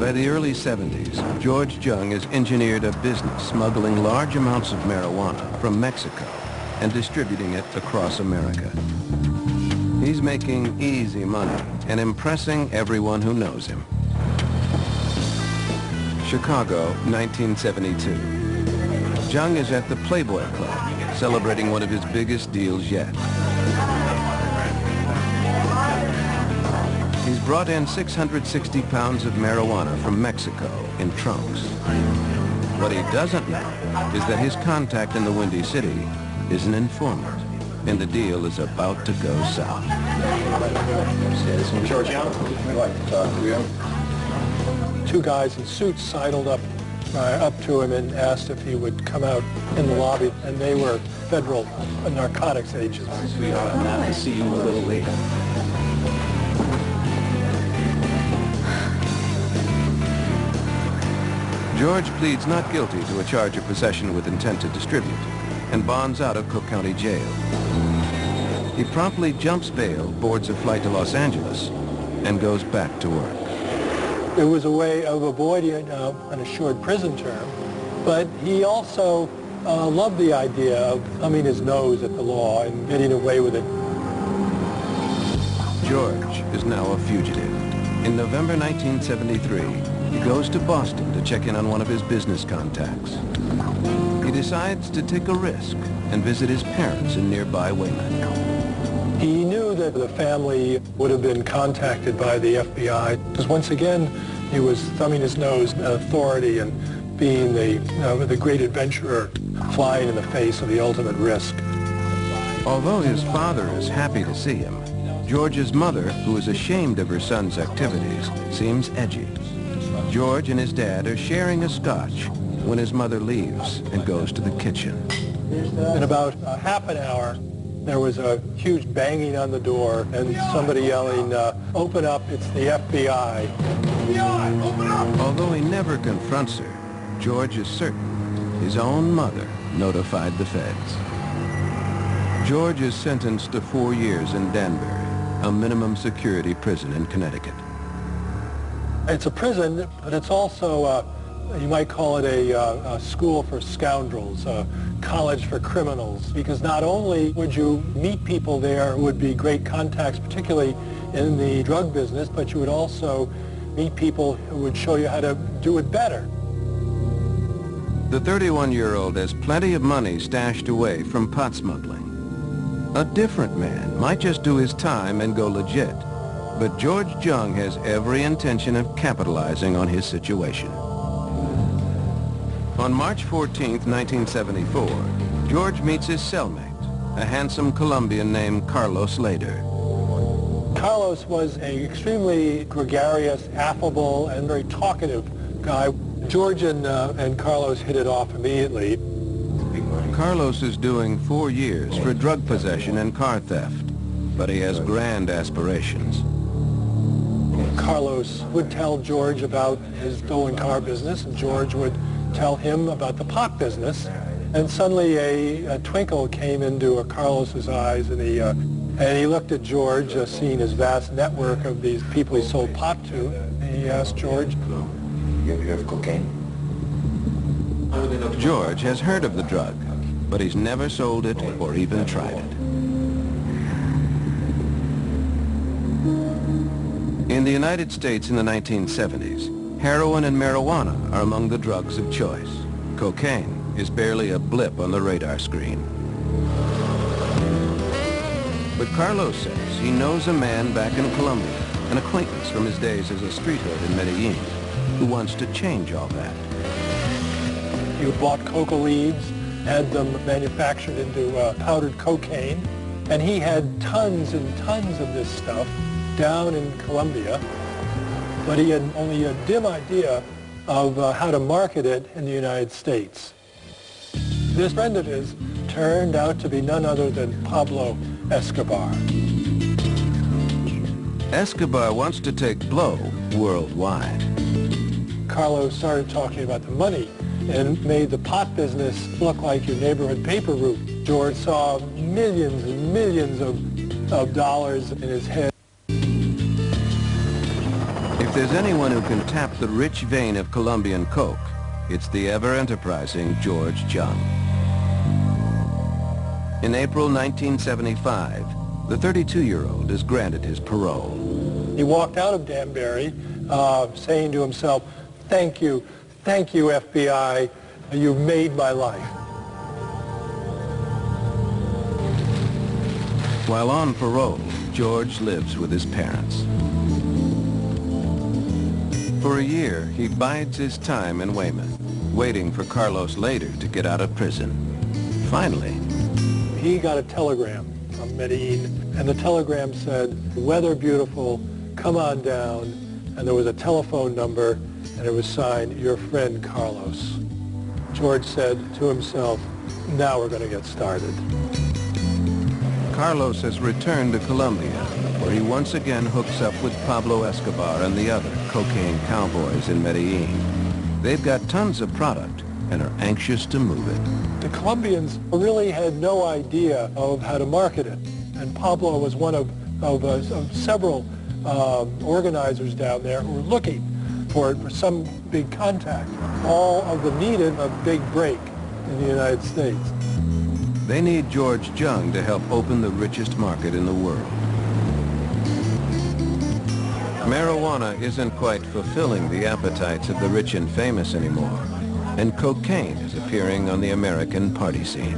By the early 70s, George Jung has engineered a business smuggling large amounts of marijuana from Mexico and distributing it across America. He's making easy money and impressing everyone who knows him. Chicago, 1972. Jung is at the Playboy Club, celebrating one of his biggest deals yet. He's brought in 660 pounds of marijuana from Mexico in trunks. What he doesn't know is that his contact in the Windy City is an informant, and the deal is about to go south. Citizen George Jung, we'd like to talk to you. Two guys in suits sidled up to him and asked if he would come out in the lobby, and they were federal narcotics agents. We ought not to see you a little later. George pleads not guilty to a charge of possession with intent to distribute and bonds out of Cook County Jail. He promptly jumps bail, boards a flight to Los Angeles, and goes back to work. It was a way of avoiding an assured prison term, but he also loved the idea of thumbing his nose at the law and getting away with it. George is now a fugitive. In November 1973, he goes to Boston to check in on one of his business contacts. He decides to take a risk and visit his parents in nearby Wayland. He knew that the family would have been contacted by the FBI, because once again, he was thumbing his nose at authority and being the great adventurer, flying in the face of the ultimate risk. Although his father is happy to see him, George's mother, who is ashamed of her son's activities, seems edgy. George and his dad are sharing a scotch when his mother leaves and goes to the kitchen. In about half an hour, there was a huge banging on the door and somebody yelling, "Open up, it's the FBI." FBI, open up! Although he never confronts her, George is certain his own mother notified the feds. George is sentenced to 4 years in Danbury, a minimum security prison in Connecticut. It's a prison, but it's also, you might call it a school for scoundrels, a college for criminals, because not only would you meet people there who would be great contacts, particularly in the drug business, but you would also meet people who would show you how to do it better. The 31-year-old has plenty of money stashed away from pot smuggling. A different man might just do his time and go legit, but George Jung has every intention of capitalizing on his situation. On March 14th, 1974, George meets his cellmate, a handsome Colombian named Carlos Lader. Carlos was an extremely gregarious, affable, and very talkative guy. George and Carlos hit it off immediately. Carlos is doing 4 years for drug possession and car theft, but he has grand aspirations. Carlos would tell George about his stolen car business, and George would tell him about the pot business. And suddenly a twinkle came into Carlos's eyes, and he looked at George, seeing his vast network of these people he sold pot to. And he asked George, "You ever heard of cocaine?" George has heard of the drug, but he's never sold it or even tried it. In the United States in the 1970s, heroin and marijuana are among the drugs of choice. Cocaine is barely a blip on the radar screen. But Carlos says he knows a man back in Colombia, an acquaintance from his days as a street hood in Medellin, who wants to change all that. He bought coca leaves, had them manufactured into powdered cocaine, and he had tons and tons of this stuff down in Colombia, but he had only a dim idea of how to market it in the United States. This friend of his turned out to be none other than Pablo Escobar. Escobar wants to take blow worldwide. Carlos started talking about the money and made the pot business look like your neighborhood paper route. George saw millions and millions of dollars in his head. If If there's anyone who can tap the rich vein of Colombian coke, it's the ever-enterprising George Jung. In April 1975, the 32-year-old is granted his parole. He walked out of Danbury saying to himself, thank you, FBI, you've made my life. While on parole, George lives with his parents. For a year, he bides his time in Weymouth, waiting for Carlos later to get out of prison. Finally, he got a telegram from Medellin, and the telegram said, weather beautiful, come on down, and there was a telephone number, and it was signed, your friend Carlos. George said to himself, now we're going to get started. Carlos has returned to Colombia, where he once again hooks up with Pablo Escobar and the other cocaine cowboys in Medellin. They've got tons of product and are anxious to move it. The Colombians really had no idea of how to market it, and Pablo was one of several organizers down there who were looking for some big contact. All of them needed a big break in the United States. They need George Jung to help open the richest market in the world. Marijuana isn't quite fulfilling the appetites of the rich and famous anymore, and cocaine is appearing on the American party scene.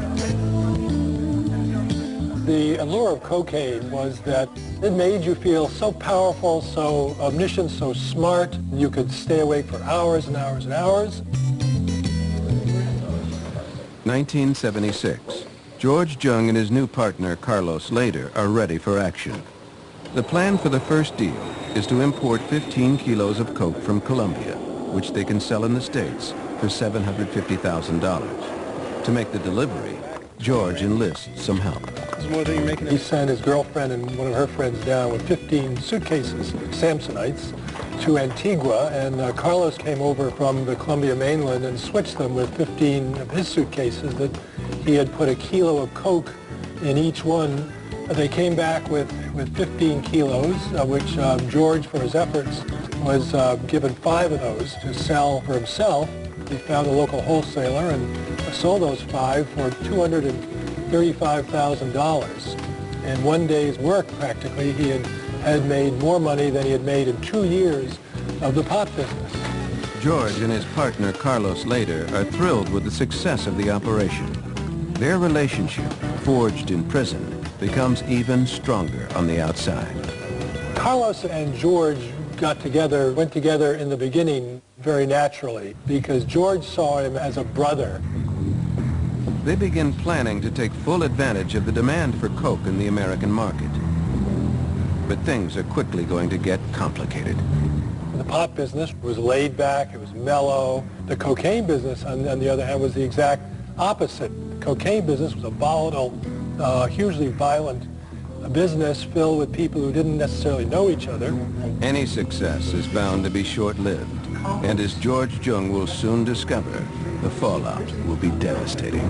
The allure of cocaine was that it made you feel so powerful, so omniscient, so smart. You could stay awake for hours and hours and hours. 1976. George Jung and his new partner, Carlos, later are ready for action. The plan for the first deal is to import 15 kilos of coke from Colombia, which they can sell in the States for $750,000. To make the delivery, George enlists some help. He sent his girlfriend and one of her friends down with 15 suitcases, Samsonites, to Antigua, and Carlos came over from the Colombia mainland and switched them with 15 of his suitcases that he had put a kilo of coke in each one. They came back with 15 kilos, which George, for his efforts, was given 5 of those to sell for himself. He found a local wholesaler and sold those 5 for $235,000. In one day's work, practically, he had made more money than he had made in 2 years of the pot business. George and his partner Carlos later are thrilled with the success of the operation. Their relationship, forged in prison, becomes even stronger on the outside. Carlos and George went together in the beginning very naturally because George saw him as a brother. They begin planning to take full advantage of the demand for coke in the American market. But things are quickly going to get complicated. The pot business was laid back, it was mellow. The cocaine business, on the other hand, was the exact opposite. The cocaine business was a volatile, hugely violent business filled with people who didn't necessarily know each other. Any success is bound to be short-lived, and as George Jung will soon discover, the fallout will be devastating.